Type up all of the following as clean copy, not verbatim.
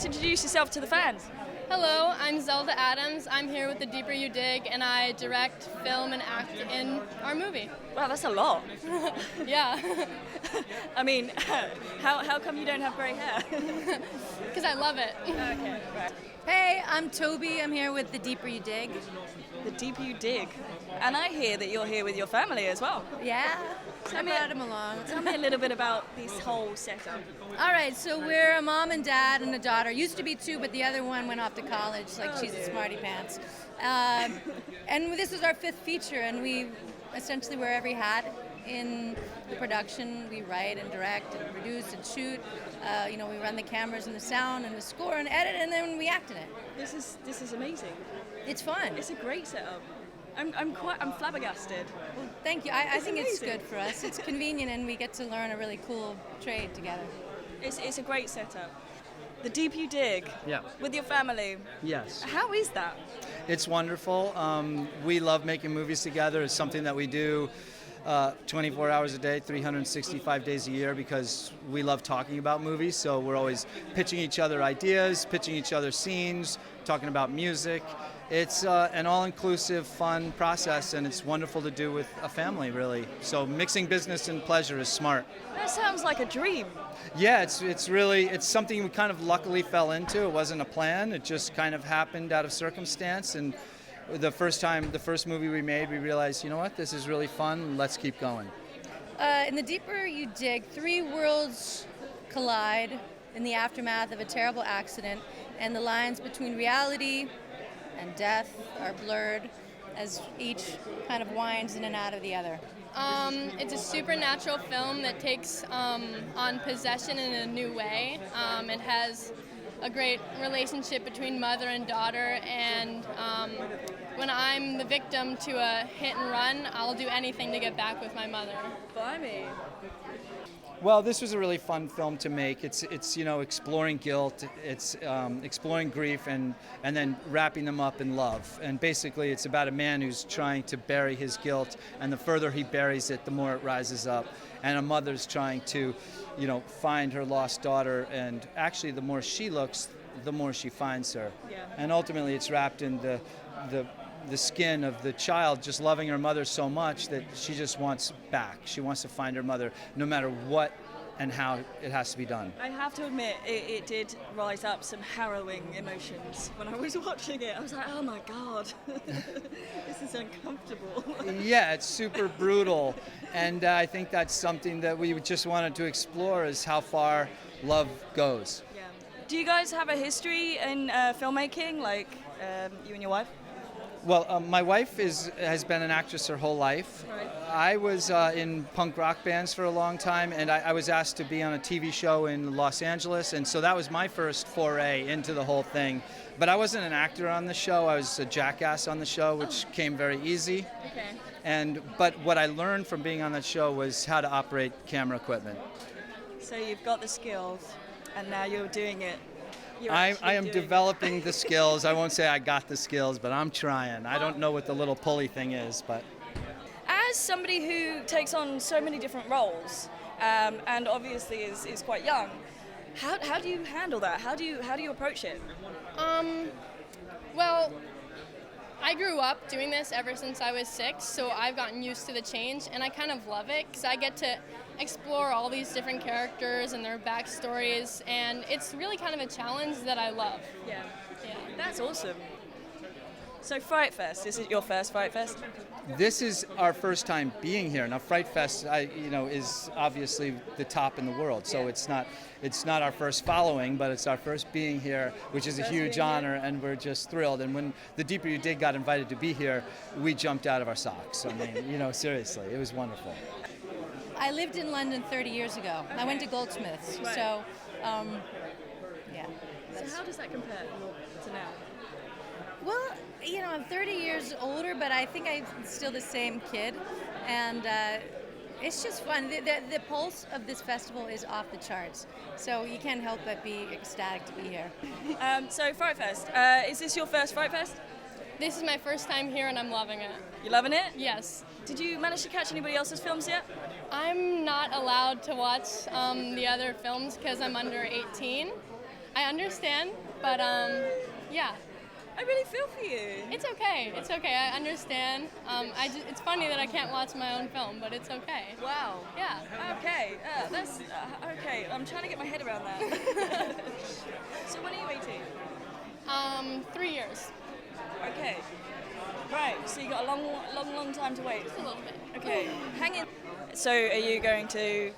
to introduce yourself to the fans. Hello, I'm Zelda Adams. I'm here with The Deeper You Dig, and I direct, film, and act in our movie. Wow, that's a lot. Yeah. I mean, how come you don't have grey hair? Because I love it. Okay, right. Hey, I'm Toby. I'm here with The Deeper You Dig. The Deeper You Dig. And I hear that you're here with your family as well. Yeah, I brought him along. Tell me a little bit about this whole setup. All right, so we're a mom and dad and a daughter. Used to be two, but the other one went off to college, like she's a smarty pants. And this is our fifth feature, and we essentially wear every hat in the production. We write and direct and produce and shoot. We run the cameras and the sound and the score and edit, and then we act in it. This is amazing. It's fun. It's a great setup. I'm flabbergasted. Well, thank you. I think it's amazing. good for us. It's convenient, and we get to learn a really cool trade together. It's a great setup. The Deep You Dig. Yeah. With your family. Yes. How is that? It's wonderful. We love making movies together. It's something that we do 24 hours a day, 365 days a year, because we love talking about movies. So we're always pitching each other ideas, pitching each other scenes, talking about music. It's an all-inclusive, fun process, and it's wonderful to do with a family, really. So mixing business and pleasure is smart. That sounds like a dream. Yeah, it's something we kind of luckily fell into. It wasn't a plan. It just kind of happened out of circumstance. And the first movie we made, we realized, you know what, this is really fun. Let's keep going. In The Deeper You Dig, three worlds collide in the aftermath of a terrible accident, and the lines between reality and death are blurred as each kind of winds in and out of the other. It's a supernatural film that takes on possession in a new way. It has a great relationship between mother and daughter, and when I'm the victim to a hit and run, I'll do anything to get back with my mother. Blimey. Well, this was a really fun film to make. It's exploring guilt, it's exploring grief, and then wrapping them up in love. And basically, it's about a man who's trying to bury his guilt, and the further he buries it, the more it rises up. And a mother's trying to, find her lost daughter, and actually, the more she looks, the more she finds her. Yeah. And ultimately, it's wrapped in the skin of the child just loving her mother so much that she just wants back. She wants to find her mother no matter what and how it has to be done. I have to admit, it did rise up some harrowing emotions when I was watching it. I was like, oh my God, this is uncomfortable. Yeah, it's super brutal. And I think that's something that we just wanted to explore, is how far love goes. Yeah. Do you guys have a history in filmmaking, like you and your wife? Well, my wife has been an actress her whole life. Right. I was in punk rock bands for a long time, and I was asked to be on a TV show in Los Angeles, and so that was my first foray into the whole thing. But I wasn't an actor on the show. I was a jackass on the show, which came very easy. Okay. But what I learned from being on that show was how to operate camera equipment. So you've got the skills, and now you're doing it. I am developing the skills. I won't say I got the skills, but I'm trying. I don't know what the little pulley thing is, but... As somebody who takes on so many different roles, and obviously is quite young, how do you handle that? How do you approach it? Well, I grew up doing this ever since I was 6, so I've gotten used to the change, and I kind of love it because I get to explore all these different characters and their backstories, and it's really kind of a challenge that I love. Yeah. Yeah. That's awesome. So Fright Fest, is it your first Fright Fest? This is our first time being here. Now, Fright Fest, is obviously the top in the world. So Yeah. it's not our first following, but it's our first being here, which is a First huge being here. honor, and we're just thrilled. And when The Deeper You Dig got invited to be here, we jumped out of our socks. I mean, seriously, it was wonderful. I lived in London 30 years ago. I went to Goldsmiths, Right. so yeah. So how does that compare to now? Well, I'm 30 years older, but I think I'm still the same kid, and it's just fun. The pulse of this festival is off the charts, so you can't help but be ecstatic to be here. So Fright Fest, is this your first Fright Fest? This is my first time here, and I'm loving it. You loving it? Yes. Did you manage to catch anybody else's films yet? I'm not allowed to watch the other films because I'm under 18. I understand, but yeah. I really feel for you. It's okay. It's okay. I understand. It's funny that I can't watch my own film, but it's okay. Wow. Yeah. Okay. That's okay. I'm trying to get my head around that. So when are you 18? 3 years. Okay. Right. So you got a long time to wait. Just a little bit. Okay. Hang in. So are you going to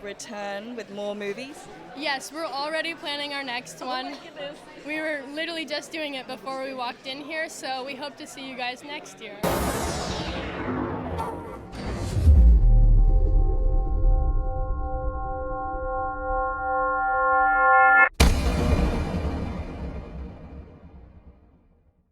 return with more movies? Yes, we're already planning our next one. Oh my goodness. We were literally just doing it before we walked in here, so we hope to see you guys next year.